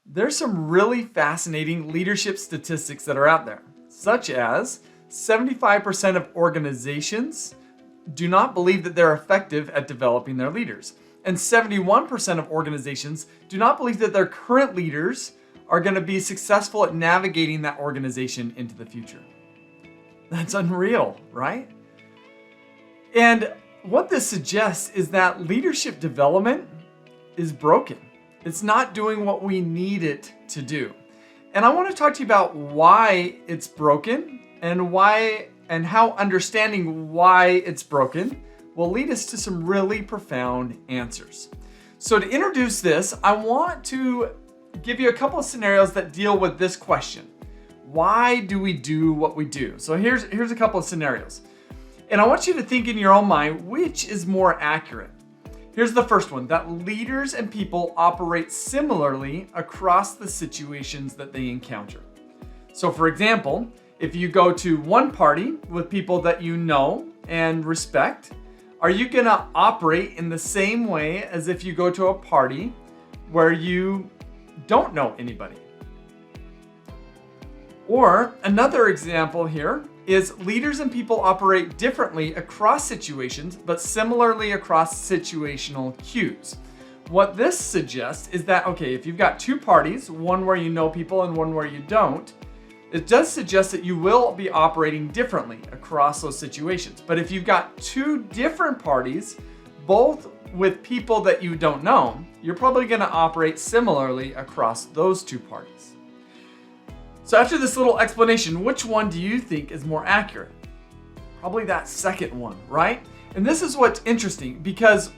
There's some really fascinating leadership statistics that are out there, such as 75% of organizations do not believe that they're effective at developing their leaders. And 71% of organizations do not believe that their current leaders are going to be successful at navigating that organization into the future. That's unreal, right? And what this suggests is that leadership development is broken. It's not doing what we need it to do. And I want to talk to you about why it's broken and how understanding why it's broken will lead us to some really profound answers. So to introduce this, I want to give you a couple of scenarios that deal with this question. Why do we do what we do? So here's a couple of scenarios. And I want you to think in your own mind, which is more accurate? Here's the first one, that leaders and people operate similarly across the situations that they encounter. So for example, if you go to one party with people that you know and respect, are you going to operate in the same way as if you go to a party where you don't know anybody? Or another example here is leaders and people operate differently across situations, but similarly across situational cues. What this suggests is that, okay, if you've got two parties, one where you know people and one where you don't, it does suggest that you will be operating differently across those situations. But if you've got two different parties, both with people that you don't know, you're probably going to operate similarly across those two parties. So after this little explanation, which one do you think is more accurate? Probably that second one, right? And this is what's interesting, because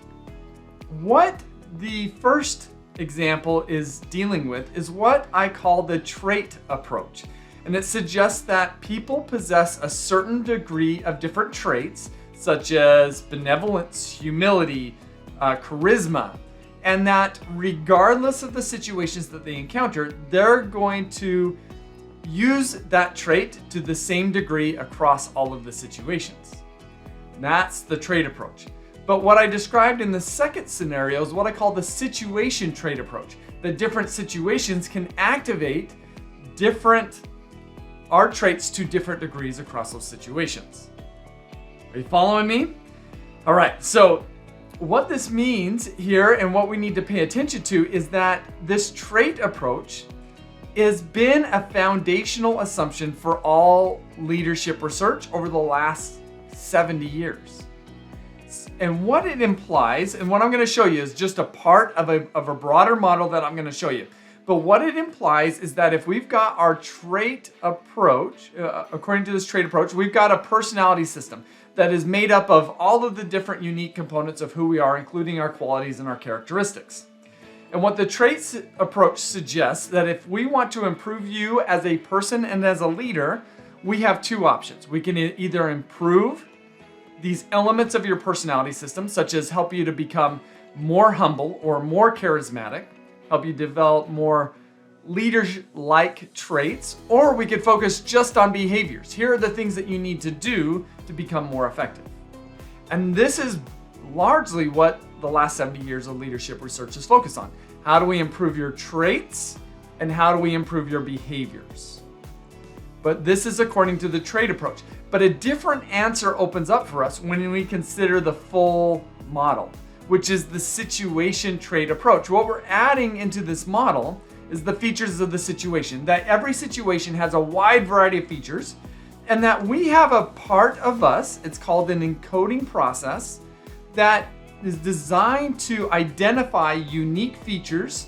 what the first example is dealing with is what I call the trait approach. And it suggests that people possess a certain degree of different traits, such as benevolence, humility, charisma, and that regardless of the situations that they encounter, they're going to use that trait to the same degree across all of the situations. That's the trait approach. But what I described in the second scenario is what I call the situation trait approach. The different situations can activate our traits to different degrees across those situations. Are you following me? All right, so what this means here and what we need to pay attention to is that this trait approach has been a foundational assumption for all leadership research over the last 70 years. And what it implies, and what I'm going to show you is just a part of a broader model that I'm going to show you. But what it implies is that if we've got our trait approach, according to this trait approach, we've got a personality system that is made up of all of the different unique components of who we are, including our qualities and our characteristics. And what the traits approach suggests that if we want to improve you as a person and as a leader, we have two options. We can either improve these elements of your personality system, such as help you to become more humble or more charismatic, help you develop more leader-like traits, or we could focus just on behaviors. Here are the things that you need to do to become more effective. And this is largely what the last 70 years of leadership research is focused on. How do we improve your traits and how do we improve your behaviors? But this is according to the trait approach. But a different answer opens up for us when we consider the full model, which is the situation trait approach. What we're adding into this model is the features of the situation, that every situation has a wide variety of features, and that we have a part of us, it's called an encoding process, that is designed to identify unique features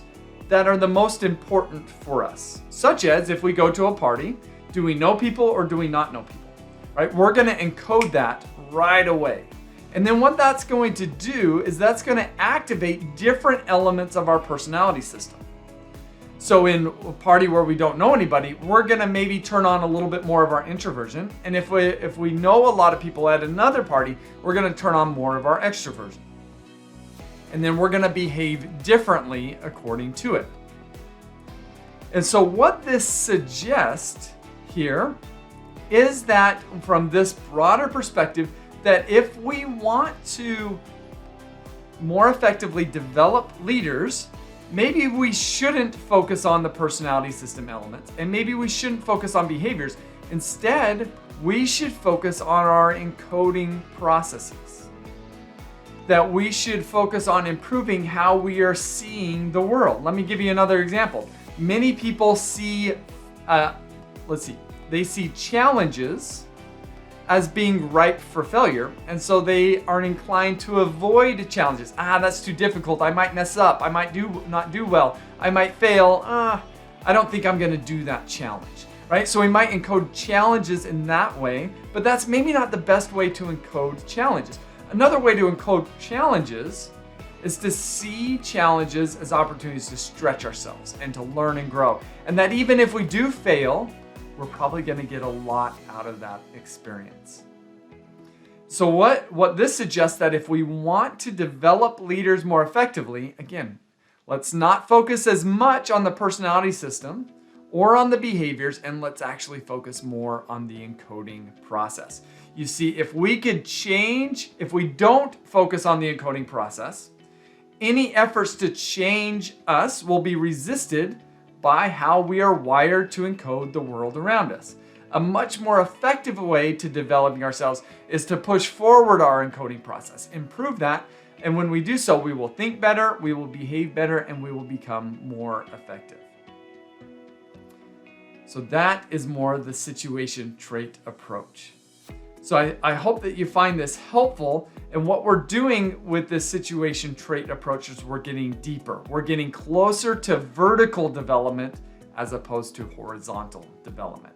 that are the most important for us. Such as if we go to a party, do we know people or do we not know people? Right? We're going to encode that right away. And then what that's going to do is that's going to activate different elements of our personality system. So in a party where we don't know anybody, we're going to maybe turn on a little bit more of our introversion. And if we know a lot of people at another party, we're going to turn on more of our extroversion. And then we're going to behave differently according to it. And so what this suggests here is that from this broader perspective, that if we want to more effectively develop leaders, maybe we shouldn't focus on the personality system elements, and maybe we shouldn't focus on behaviors. Instead, we should focus on our encoding processes. That we should focus on improving how we are seeing the world. Let me give you another example. Many people see, they see challenges as being ripe for failure, and so they are inclined to avoid challenges. That's too difficult. I might mess up. I might not do well. I might fail. I don't think I'm going to do that challenge, right? So we might encode challenges in that way, but that's maybe not the best way to encode challenges. Another way to encode challenges is to see challenges as opportunities to stretch ourselves and to learn and grow, and that even if we do fail, we're probably going to get a lot out of that experience. So what this suggests, that if we want to develop leaders more effectively, again, let's not focus as much on the personality system or on the behaviors, and let's actually focus more on the encoding process. You see, if we don't focus on the encoding process, any efforts to change us will be resisted by how we are wired to encode the world around us. A much more effective way to developing ourselves is to push forward our encoding process, improve that, and when we do so, we will think better, we will behave better, and we will become more effective. So that is more the situation trait approach. So I hope that you find this helpful. And what we're doing with this situation trait approach is we're getting deeper. We're getting closer to vertical development as opposed to horizontal development.